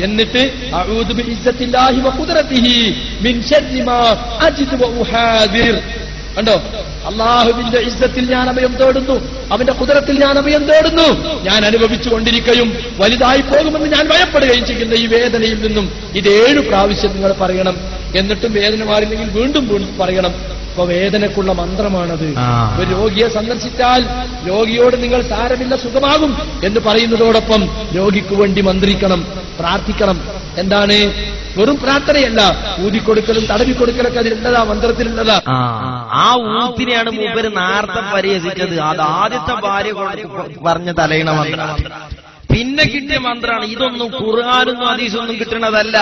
എന്നിട്ട് അഊദു ബിഇസ്സത്തില്ലാഹി വഖുദ്റതിഹി മിൻ ശർരി മാ അജിദു വഉഹാദിർ. കണ്ടോ, അള്ളാഹുവിന്റെ ഇസ്സത്തിൽ ഞാൻ അഭയം തേടുന്നു, അവന്റെ ഖുദ്റത്തിൽ ഞാൻ അഭയം തേടുന്നു. ഞാൻ അനുഭവിച്ചു കൊണ്ടിരിക്കുകയും വലുതായി പോകുമെന്ന് ഞാൻ ഭയപ്പെടുകയും ചെയ്യുന്ന ഈ വേദനയിൽ നിന്നും ഇത് 7 പ്രാവശ്യം നിങ്ങൾ പറയണം. എന്നിട്ടും വേദന മാറില്ലെങ്കിൽ വീണ്ടും വീണ്ടും പറയണം. അപ്പൊ വേദനക്കുള്ള മന്ത്രമാണത്. ഒരു രോഗിയെ സന്ദർശിച്ചാൽ രോഗിയോട് നിങ്ങൾ സാരമില്ല, സുഖമാകും എന്ന് പറയുന്നതോടൊപ്പം രോഗിക്ക് വേണ്ടി മന്ത്രിക്കണം, പ്രാർത്ഥിക്കണം. എന്താണ്? വെറും പ്രാർത്ഥനയല്ല, ഊതിക്കൊടുക്കലും തടവിക്കൊടുക്കലൊക്കെ അതിലുള്ളതാ, മന്ത്രത്തിലുള്ളതാ. ആ ഊത്തിനെയാണ് മൂപ്പര് നേരത്തെ പരിഹസിച്ചത്. അത് ആദ്യത്തെ ഭാര്യ പറഞ്ഞ തലയിണ മന്ത്രം, പിന്നെ കിട്ടിയ മന്ത്രമാണ്. ഇതൊന്നും ഖുർആനൊന്നും ഹദീസൊന്നും കിട്ടുന്നതല്ല.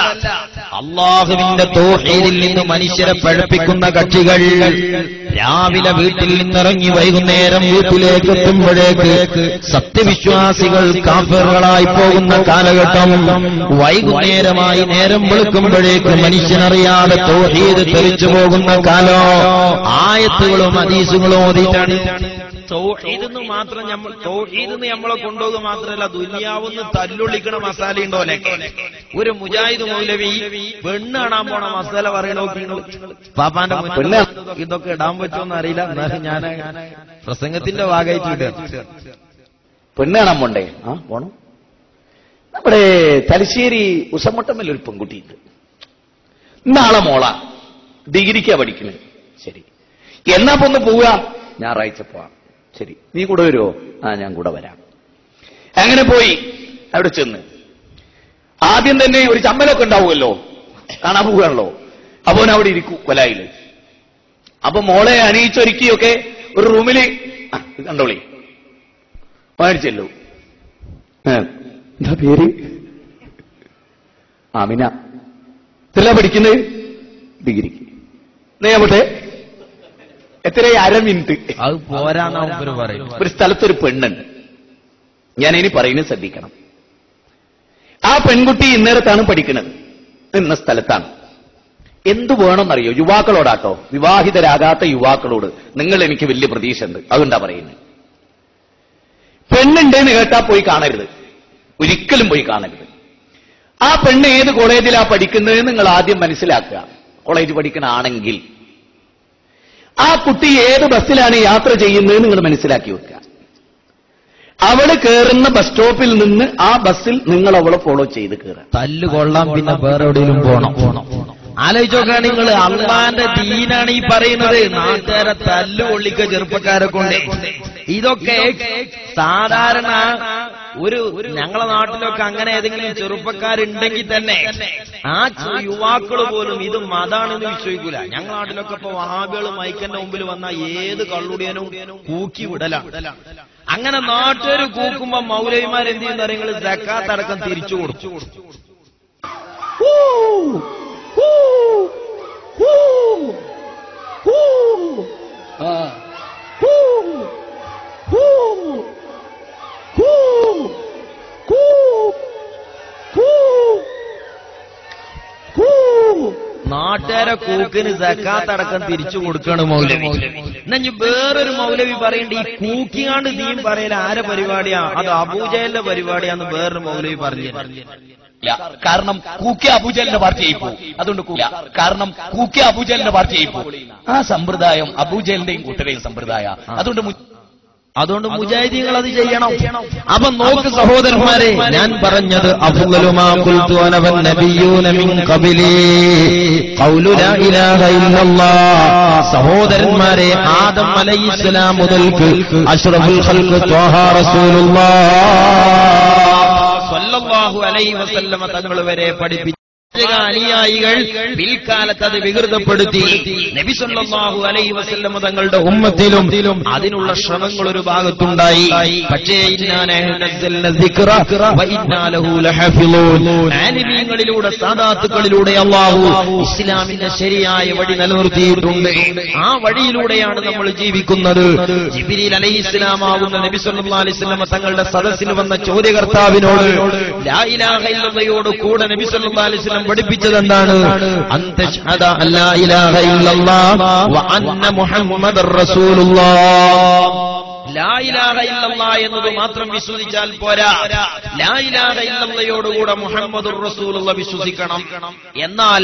അള്ളാഹുവിന്റെ തൗഹീദിൽ നിന്ന് മനുഷ്യരെ പഠിപ്പിക്കുന്ന കക്ഷികൾ രാവിലെ വീട്ടിൽ നിന്നിറങ്ങി വൈകുന്നേരം വീട്ടിലേക്ക് എത്തുമ്പോഴേക്ക് സത്യവിശ്വാസികൾ കാഫിറുകളായി പോകുന്ന കാലഘട്ടം, വൈകുന്നേരമായി നേരം വെളുക്കുമ്പോഴേക്ക് മനുഷ്യനറിയാതെ തൗഹീദ് തെളിച്ചു പോകുന്ന കാലം, ആയത്തുകളും ഹദീസുകളും ഓതിയിട്ടാണ്. തൗഹീദ് മാത്രം തൗഹീദ് നമ്മളെ കൊണ്ടുപോകുക മാത്രമല്ല, ദുനിയാവെന്ന് തല്ലുള്ളിക്കണ മസാല ഉണ്ടോലൊക്കെ. ഒരു മുജാഹിദ് മൗലവി പെണ്ണ് കാണാൻ പോണ മസാല പറയണോ പാപ്പാന്റെ പെണ്ണ്, ഇതൊക്കെ ഇടാൻ പറ്റുമെന്ന് അറിയില്ല, എന്നാലും ഞാൻ പ്രസംഗത്തിന്റെ ഭാഗമായിട്ട് പെണ്ണ് കാണാൻ പോണ്ടേ? പോണം. നമ്മുടെ തലശ്ശേരി ഉസമട്ടമ്മൽ ഒരു പെൺകുട്ടിയുണ്ട്, നാളെ മോള ഡിഗ്രിക്കാ പഠിക്കുന്നത്. ശരി, എന്നാ പൊന്ന് പോവുക? ഞായറാഴ്ച പോവാം. ശരി, നീ കൂടെ വരുമോ? ഞാൻ കൂടെ വരാം. അങ്ങനെ പോയി അവിടെ ചെന്ന് ആദ്യം തന്നെ ഒരു ചമ്മലൊക്കെ ഉണ്ടാവുമല്ലോ, കാണാൻ പോവുകയാണല്ലോ. അപ്പൊ അവിടെ ഇരിക്കൂ കൊലായില്. അപ്പൊ മോളെ അണിയിച്ചൊരുക്കിയൊക്കെ ഒരു റൂമില് കണ്ടോളി മേടിച്ചല്ലോ. എന്താ പേര്? ആമിന. ഇതല്ല പഠിക്കുന്നത്? ഡിഗ്രിക്ക്. നേവട്ടെ എത്രയായി? 1/2 മിനിറ്റ്. അത് പോരാന്ന് പറയും. ഒരു സ്ഥലത്തൊരു പെണ്ണുണ്ട്, ഞാൻ ഇനി പറയുന്നത് ശ്രദ്ധിക്കണം. ആ പെൺകുട്ടി ഇന്നേരത്താണ് പഠിക്കുന്നത്, ഇന്ന സ്ഥലത്താണ്. എന്തു വേണമെന്നറിയോ? യുവാക്കളോടാട്ടോ, വിവാഹിതരാകാത്ത യുവാക്കളോട് നിങ്ങൾ എനിക്ക് വലിയ പ്രതീക്ഷ ഉണ്ട്, അതുകൊണ്ടാ പറയുന്നത്. പെണ്ണുണ്ടെന്ന് കേട്ടാ പോയി കാണരുത്, ഒരിക്കലും പോയി കാണരുത്. ആ പെണ്ണ് ഏത് കോളേജിലാ പഠിക്കുന്നത് നിങ്ങൾ ആദ്യം മനസ്സിലാക്കുക. കോളേജ് പഠിക്കണ ആണെങ്കിൽ ആ കുട്ടി ഏത് ബസ്സിലാണ് യാത്ര ചെയ്യുന്നത് നിങ്ങൾ മനസ്സിലാക്കി വെക്കുക. അവള് കയറുന്ന ബസ് സ്റ്റോപ്പിൽ നിന്ന് ആ ബസ്സിൽ നിങ്ങൾ അവളെ ഫോളോ ചെയ്ത് കയറാം. തല്ല് കൊള്ളാം, പിന്നെ വേറെ എവിടെയെങ്കിലും പോണം. ആലോചിച്ചോക്കാ നിങ്ങൾ, അള്ളാന്റെ ദീനാണ് ഈ പറയുന്നത്. നാട്ടുകാരെ തല്ല് കൊള്ളിക്ക ചെറുപ്പക്കാരെ കൊണ്ട്. ഇതൊക്കെ സാധാരണ ഒരു ഞങ്ങളെ നാട്ടിലൊക്കെ അങ്ങനെ ഏതെങ്കിലും ചെറുപ്പക്കാരുണ്ടെങ്കിൽ തന്നെ ആ യുവാക്കൾ പോലും ഇത് മതാണെന്ന് വിശ്വസിക്കൂല. ഞങ്ങളുടെ നാട്ടിലൊക്കെ ഇപ്പൊ വഹാബികൾ മൈക്കന്റെ മുമ്പിൽ വന്ന ഏത് കള്ളുടിയനും കൂക്കി വിടലാണ്. അങ്ങനെ നാട്ടുകാർ കൂക്കുമ്പോ മൗലവിമാരെന്ത് ചെയ്യുന്ന നിങ്ങൾ സക്കാത്ത് അടക്കം തിരിച്ചു കൊടുത്തു. നാട്ടുകാരെ കൂക്കിന് സക്കാത്ത് അടക്കം തിരിച്ചു കൊടുക്കണം മൗലവി. എന്നാ വേറൊരു മൗലവി പറയണ്ട, ഈ കൂക്കിയാണ്ട് ദീൻ പറയല ആരെ പരിപാടിയാ? അത് അബൂജഹലിന്റെ പരിപാടിയാന്ന് വേറൊരു മൗലവി പറഞ്ഞു. കാരണം കൂക്കിയ അബൂജഹലിന്റെ പാർട്ടിയായി പോകും. അതുകൊണ്ട് കാരണം കൂക്കിയ അബൂജഹലിന്റെ പാർട്ടിയായി പോകും. ആ സമ്പ്രദായം അബൂജഹലിന്റെയും കൂട്ടരെയും സമ്പ്രദായ. അതുകൊണ്ട് മുജാഹിദീങ്ങൾ അത് ചെയ്യണം. അപ്പൊ നോക്ക് സഹോദരന്മാരെ, ഞാൻ പറഞ്ഞത് അഫ്ളലു മാ ഖുൽതു അന വൻ നബിയ്യൂന മിൻ ഖബലി ഖൗലു ലാ ഇലാഹ ഇല്ലല്ലാഹ്. സഹോദരന്മാരെ, ആദം അലൈഹിസ്സലാം മുതൽക്ക് അഷ്റഫുൽ ഖൽഖ് ത്വാഹ റസൂലുള്ളാഹ് സ്വല്ലല്ലാഹു അലൈഹി വസല്ലമ തങ്ങൾ വരെ പഠിപ്പിച്ചു. അനുയായികൾ പിൽക്കാലത്ത് അത് വികൃതപ്പെടുത്തി. നബി സല്ലല്ലാഹു അലൈഹി വസല്ലം തങ്ങളുടെ ഉമ്മത്തിലും അതിനുള്ള ശ്രമങ്ങൾ ഒരു ഭാഗത്തുണ്ടായി. പക്ഷേ ആലിമീങ്ങളിലൂടെ സാദാത്തുക്കളിലൂടെ അല്ലാഹു ഇസ്ലാമിന്റെ ശരിയായ വഴി നിലനിർത്തിയിട്ടുണ്ട്. ആ വഴിയിലൂടെയാണ് നമ്മൾ ജീവിക്കുന്നത്. ജിബ്രീൽ അലൈഹിസ്സലാം ആകുന്ന നബി സല്ലല്ലാഹു അലൈഹി വസല്ലം തങ്ങളുടെ സദസ്സിൽ വന്ന ചോദ്യകർത്താവിനോട് ലാ ഇലാഹ ഇല്ലല്ലാഹയോട് കൂടെ നബി സല്ലല്ലാഹു അലൈഹി വസല്ലം പഠിപ്പിച്ചത് എന്താണ്? അൻതശ്ഹദ അല്ലാ ഇലാഹ ഇല്ലല്ലാഹ് വ അന്ന മുഹമ്മദർ റസൂലുള്ളാഹ്. ലാ ഇലാഹ ഇല്ലല്ലാഹ് എന്നത് മാത്രം വിശ്വസിച്ചാൽ പോരാ, ലാ ഇലാഹ ഇല്ലല്ലാഹയോടുകൂടെ മുഹമ്മദുർ റസൂലുള്ളാഹ് വിശ്വസിക്കണം. എന്നാൽ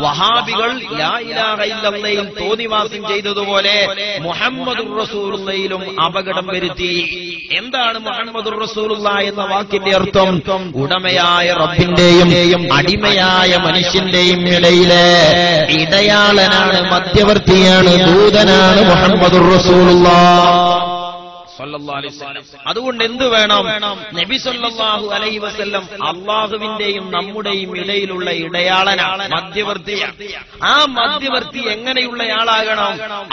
വഹാബികൾ ലാ ഇലാഹ ഇല്ലല്ലാഹയിൽ തോന്നിവാസം ചെയ്തതുപോലെ മുഹമ്മദുർ റസൂലുള്ളാഹിയിലും അപകടം വരുത്തി. എന്താണ് മുഹമ്മദുർ റസൂലുള്ളാഹി എന്ന വാക്കിന്റെ അർത്ഥം? ഉടമയായ റബ്ബിന്റെയും അടിമയായ മനുഷ്യന്റെയും ഇടയിലെ ഇടയാളനാണ്, മധ്യവർത്തിയാണ്, ദൂതനാണ് മുഹമ്മദുർ റസൂലുള്ളാഹി. അതുകൊണ്ട് എന്ത് വേണം? നബി സല്ലല്ലാഹു അലൈഹി വസല്ലം അള്ളാഹുവിന്റെയും നമ്മുടെയും ഇടയിലുള്ള ഇടയാളനാണ്, മധ്യവർത്തിയാണ്. ആ മധ്യവർത്തി എങ്ങനെയുള്ളയാളാകണം?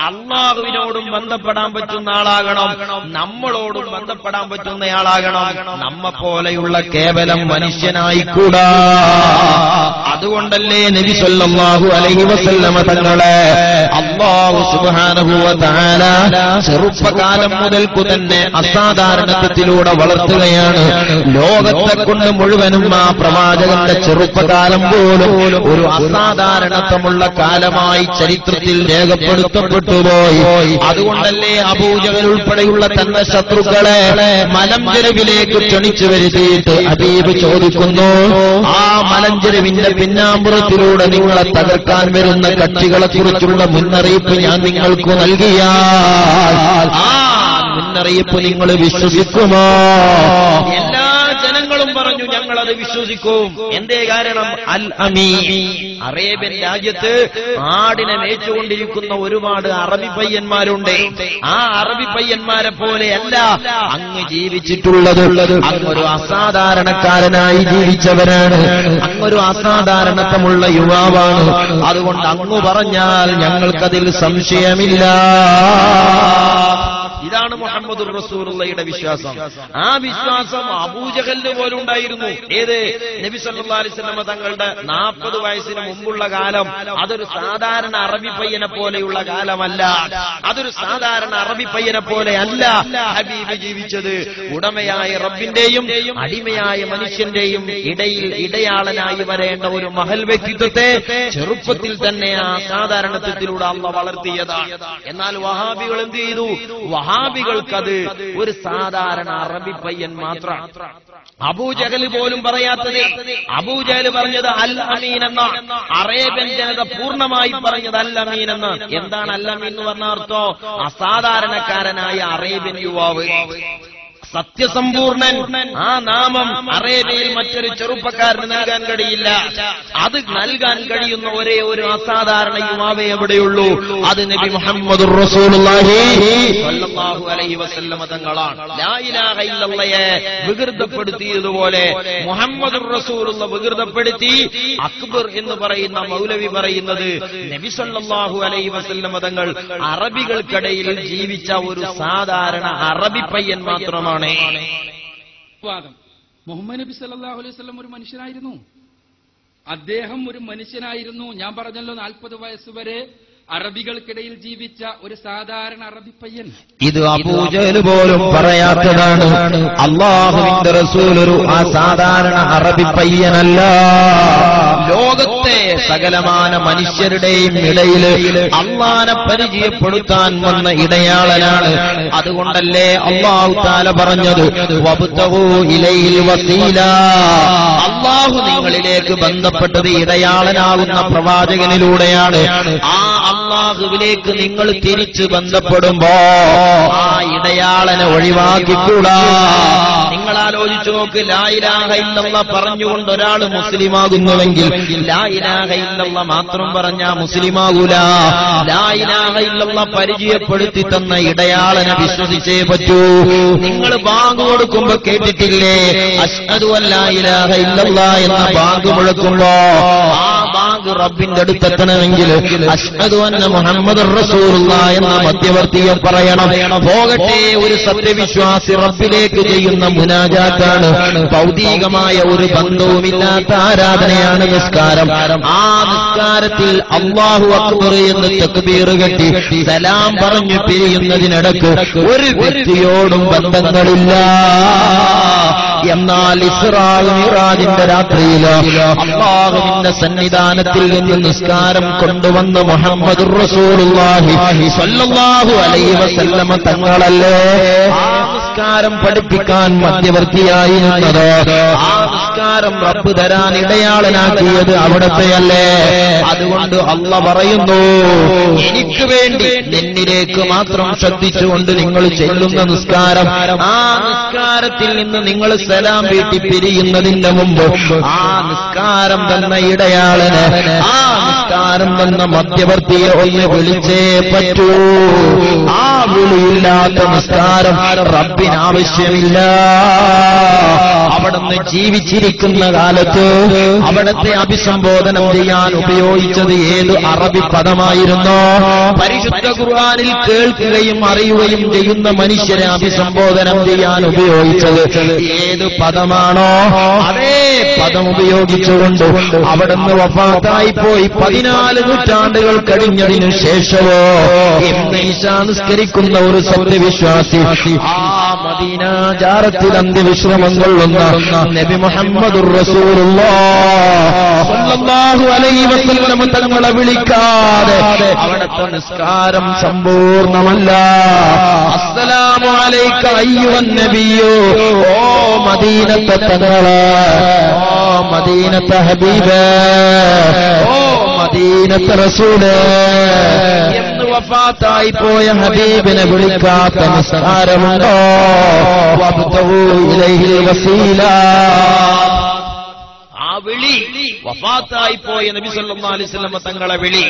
അള്ളാഹുവിനോടും ബന്ധപ്പെടാൻ പറ്റുന്ന ആളാകണം, നമ്മളോടും ബന്ധപ്പെടാൻ പറ്റുന്നയാളാകണം. നമ്മെ പോലെയുള്ള കേവലം മനുഷ്യനായിക്കൂടാ. അതുകൊണ്ടല്ലേ നബി സല്ലല്ലാഹു അലൈഹി വസല്ലം തങ്ങളെ അല്ലാഹു സുബ്ഹാനഹു വ തആല ചെറുപ്പകാലം മുതൽക്കു തന്നെ അസാധാരണത്വത്തിലൂടെ വളർത്തുകയാണ്. ലോകത്തെ കൊണ്ട് മുഴുവനും ആ പ്രവാചകന്റെ ചെറുപ്പകാലം പോലും ഒരു അസാധാരണത്വമുള്ള കാലമായി ചരിത്രത്തിൽ രേഖപ്പെടുത്തപ്പെട്ടുപോയി. അതുകൊണ്ടല്ലേ അബൂജഹൽ ഉൾപ്പെടെയുള്ള തന്റെ ശത്രുക്കളെ മലഞ്ചെരുവിലേക്ക് ക്ഷണിച്ചു വരുത്തിയിട്ട് ഹബീബ് ചോദിക്കുന്നു, ആ മലഞ്ചെരുവിന്റെ പിന്നാമ്പുറത്തിലൂടെ നിങ്ങളെ തകർക്കാൻ വരുന്ന കക്ഷികളെ കുറിച്ചുള്ള മുന്നറിയിപ്പ് ഞാൻ നിങ്ങൾക്ക് നൽകിയാൽ ആ മുന്നറിയിപ്പ് നിങ്ങൾ വിശ്വസിക്കുമോ? എല്ലാ ജനങ്ങളും പറഞ്ഞു ഞങ്ങളത് വിശ്വസിക്കും. എന്തേ കാരണം? അൽ അമീൻ. അറേബ്യൻ രാജ്യത്ത് ആടിനെ മേച്ചുകൊണ്ടിരിക്കുന്ന ഒരുപാട് അറബി പയ്യന്മാരുണ്ട്. ആ അറബി പയ്യന്മാരെ പോലെയല്ല അങ്ങ് ജീവിച്ചിട്ടുള്ളത്. അങ്ങൊരു അസാധാരണക്കാരനായി ജീവിച്ചവരാണ്, അങ്ങൊരു അസാധാരണത്വമുള്ള യുവാവാണ്. അതുകൊണ്ട് അങ്ങ് പറഞ്ഞാൽ ഞങ്ങൾക്കതിൽ സംശയമില്ല. ഇതാണ് മുഹമ്മദുർ റസൂലുള്ളാഹിയുടെ വിശ്വാസം. ആ വിശ്വാസം അബൂജഹലിന് പോലും ഉണ്ടായിരുന്നു. ഏത്? നബി സല്ലല്ലാഹു അലൈഹി വസല്ലം തങ്ങളുടെ 40 വയസ്സിന് മുമ്പുള്ള കാലം അതൊരു സാധാരണ അറബി പയ്യനെ പോലെയുള്ള കാലമല്ല. അതൊരു സാധാരണ അറബി പയ്യനെ പോലെ അല്ല ഹബീബ് ജീവിച്ചത്. ഉടമയായ റബ്ബിന്റെയും അടിമയായ മനുഷ്യന്റെയും ഇടയിൽ ഇടയാളനായി വരേണ്ട ഒരു മഹൽ വ്യക്തിത്വത്തെ ചെറുപ്പത്തിൽ തന്നെ ആ സാധാരണത്വത്തിലൂടെ അല്ലാഹു വളർത്തിയതാണ്. എന്നാൽ വഹാബികൾ എന്ത് ചെയ്തു? വഹാബികൾക്കത് ഒരു സാധാരണ അറബി പയ്യൻ മാത്രമാണ്. അബൂജഹൽ പോലും പറയാത്തത്. അബൂജഹൽ പറഞ്ഞത് അൽ അമീൻ എന്ന, അറേബ്യൻ ജനത പൂർണ്ണമായി പറഞ്ഞത് അൽ അമീൻ എന്ന്. എന്താണ് അൽ അമീൻ എന്ന് പറഞ്ഞ അർത്ഥം? അസാധാരണക്കാരനായ അറേബ്യൻ യുവാവ്, സത്യസമ്പൂർണൻ. ആ നാമം അറേബ്യയിൽ മറ്റൊരു ചെറുപ്പക്കാരന് നൽകാൻ കഴിയില്ല. അത് നൽകാൻ കഴിയുന്ന ഒരേ ഒരു അസാധാരണ യുവാവേ എവിടെയുള്ളൂ? അത് നബി മുഹമ്മദുർ റസൂലുള്ളാഹി സ്വല്ലല്ലാഹു അലൈഹി വസല്ലം തങ്ങളാണ്. ലാ ഇലാഹ ഇല്ലല്ലാഹയെ വികൃതപ്പെടുത്തിയതുപോലെ മുഹമ്മദുർ റസൂലുള്ളാഹി വികൃതപ്പെടുത്തി. അക്ബർ എന്ന് പറയുന്ന മൗലവി പറയുന്നത് നബി സ്വല്ലല്ലാഹു അലൈഹി വസല്ലം തങ്ങൾ അറബികൾക്കിടയിൽ ജീവിച്ച ഒരു സാധാരണ അറബി പയ്യൻ മാത്രമാണ്. മുഹമ്മദ് നബി സല്ലല്ലാഹു അലൈഹി വസല്ലം ഒരു മനുഷ്യനായിരുന്നു. അദ്ദേഹം ഒരു മനുഷ്യനായിരുന്നു. ഞാൻ പറഞ്ഞല്ലോ 40 വയസ്സ് വരെ അറബികൾക്കിടയിൽ ജീവിച്ച ഒരു സാധാരണ അറബി പയ്യൻ. ഇത് അബൂജഹൽ പോലും പറയാത്തതാണ്. അല്ലാഹുവിന്റെ റസൂൽ ഒരു അസാധാരണ അറബി പയ്യനല്ല. ലോകത്തെ സകലമാന മനുഷ്യരുടെയും ഇടയിൽ അല്ലാഹനെ പരിചയപ്പെടുത്താൻ വന്ന ഇടയാളനാണ്. അതുകൊണ്ടല്ലേ അല്ലാഹു തആല പറഞ്ഞത് വബ്തഗൂ ഇലൈഹിൽ വസീല. അല്ലാഹു നിങ്ങളിലേക്ക് ബന്ധപ്പെട്ടത് ഇടയാളനാകുന്ന പ്രവാചകനിലൂടെയാണ്. ആ അല്ലാഹുവിലേക്ക് നിങ്ങൾ തിരിച്ചു ബന്ധപ്പെടുമ്പോ ആ ഇടയാളനെ ഒഴിവാക്കിക്കൂടാ. നിങ്ങൾ ആലോചിച്ചു നോക്ക്, ലാ ഇലാഹ ഇല്ലല്ലാഹ് പറഞ്ഞുകൊണ്ട് ഒരാൾ മുസ്ലിമാകുന്നുവെങ്കിൽ ലാ ഇലാഹ ഇല്ലല്ലാഹ് മാത്രം പറഞ്ഞാ മുസ്ലിമാകൂല. ലാ ഇലാഹ ഇല്ലല്ലാഹ് പരിചയപ്പെടുത്തി തന്ന ഇടയാളനെ വിശ്വസിച്ചേ പറ്റൂ. നിങ്ങൾ ബാങ്ക് കൊടുക്കുമ്പോ കേട്ടിട്ടില്ലേ അശ്ഹദു അല്ലാ ഇലാഹ ഇല്ലല്ലാഹ് എന്ന ബാങ്ക് മുഴക്കുമ്പോ ആ ബാങ്ക് റബ്ബിന്റെ അടുത്തെത്തണമെങ്കിൽ അശ്ഹദു അന്ന മുഹമ്മദുർ റസൂലുള്ളാഹി എന്ന മധ്യവർത്തിയെ പറയണം. പോകട്ടെ, ഒരു സത്യവിശ്വാസി റബ്ബിലേക്ക് ചെയ്യുന്ന മുനാജാത്താണ്. ഭൗതികമായ ഒരു ബന്ധവുമില്ലാത്ത ആരാധനയാണ് നിസ്കാരം. ആ നിസ്കാരത്തിൽ അല്ലാഹു അക്ബർ എന്ന് തക്ബീർ കെട്ടി സലാം പറഞ്ഞു പിരിയുന്നതിനിടക്ക് ഒരു വ്യക്തിയോടും ബന്ധങ്ങളില്ല. എന്നാൽ ഇസ്റാ മിഅ്റാജിന്റെ രാത്രിയിൽ അല്ലാഹുവിന്റെ സന്നിധാനത്തിൽ നിന്ന് നിസ്കാരം കൊണ്ടുവന്ന മുഹമ്മദുർ റസൂലുള്ളാഹി സ്വല്ലല്ലാഹു അലൈഹി വസല്ലമ തങ്ങളല്ലേ ആ നിസ്കാരം പഠിപ്പിക്കാൻ മധ്യവർത്തിയായി നിന്നത്. ആ നിസ്കാരം റബ്ബ് തരാൻ ഇടയാളനാക്കിയത് അവിടത്തെയല്ലേ. അതുകൊണ്ട് അല്ലാഹ് പറയുന്നു, എനിക്ക് വേണ്ടി നിന്നിലേക്ക് മാത്രം ശ്രദ്ധിച്ചുകൊണ്ട് നിങ്ങൾ ചെല്ലുന്ന നിസ്കാരം, ആ നിസ്കാരത്തിൽ നിന്ന് നിങ്ങൾ സലാം വീട്ടി പിരിയുന്നതിന്റെ മുമ്പ് ആ നിസ്കാരം തന്ന ഇടയാളന്, ആ നിസ്കാരം തന്ന മധ്യവർത്തിയെ ഒന്ന് വിളിച്ചേ പറ്റൂ. ആ വിളിയില്ലാത്ത നിസ്കാരം റബ്ബിനാവശ്യമില്ല. അവിടുന്ന് ജീവിച്ചിരിക്കുന്ന കാലത്ത് അവിടത്തെ അഭിസംബോധനം ചെയ്യാൻ ഉപയോഗിച്ചത് ഏത് അറബി പദമായിരുന്നോ? പരിശുദ്ധ ഖുർആനിൽ കേൾക്കുകയും അറിയുകയും ചെയ്യുന്ന മനുഷ്യരെ അഭിസംബോധനം ചെയ്യാൻ ഉപയോഗിച്ചത് ഏത് പദമാണോ അതേ പദം ഉപയോഗിച്ചുകൊണ്ട് അവിടുന്ന് വഫാത്തായി പോയി 14 നൂറ്റാണ്ടുകൾ കഴിഞ്ഞതിനു ശേഷമോ ഇന്ന് ഈശാ നിസ്കരിക്കുന്ന ഒരു സത്യവിശ്വാസി ആ മദീന ജാറത്തിൽ അന്ത്യവിശ്രമം കൊള്ളുന്ന നബി മുഹമ്മദുർ റസൂലുള്ളാഹി സ്വല്ലല്ലാഹു അലൈഹി വസല്ലം തങ്ങളെ വിളിക്കാതെ അവിടുത്തെ നിസ്കാരം സമ്പൂർണ്ണമല്ല. അസ്സലാമു അലൈക അയ്യുഹൻ നബിയോ, ഓ മദീനത്തെ തങ്ങളെ, ഓ മദീനത്തെ ഹബീബേ, ഓ മദീനത്തെ റസൂലേ എന്ന് വഫാത്തായി പോയ ഹബീബിനെ വിളിക്കാത്ത നിസ്കാരമുണ്ടോ? വബ്തഗൂ ഇലൈഹിൽ വസീല. ആ വിളി വഫാത്തായി പോയ നബി സല്ലല്ലാഹു അലൈഹി വസല്ലം തങ്ങളെ വിളി,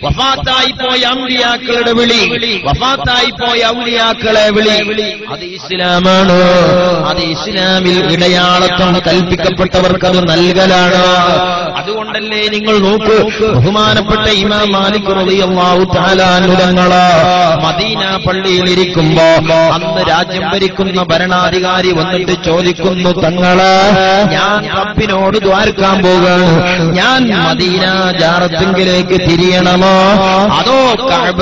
വഫാത്തായി പോയ അമ്പിയാക്കളുടെ വിളി, വഫാത്തായി പോയ ഔലിയാക്കളെ വിളി, അത് ഇസ്ലാമാണ്. അത് ഇസ്ലാമിൽ ഇടയാളത്വം കൽപ്പിക്കപ്പെട്ടവർക്ക് അത് നൽകലാണ്. അതുകൊണ്ടല്ലേ നിങ്ങൾ നോക്കൂ, ബഹുമാനപ്പെട്ട ഇമാം മാലിക് റളിയല്ലാഹു തആല അൻഹു തങ്ങള് മദീന പള്ളിയിൽ ഇരിക്കുമ്പോ അന്ന് രാജ്യം ഭരിക്കുന്ന ഭരണാധികാരി വന്നിട്ട് ചോദിക്കുന്നു, തങ്ങള് ഞാൻ റബ്ബിനോട് ദ്വാരക്കാൻ പോകാണ്, ഞാൻ മദീന ജാറത്തിങ്കിലേക്ക് തിരിയണമോ അതോ കഅബ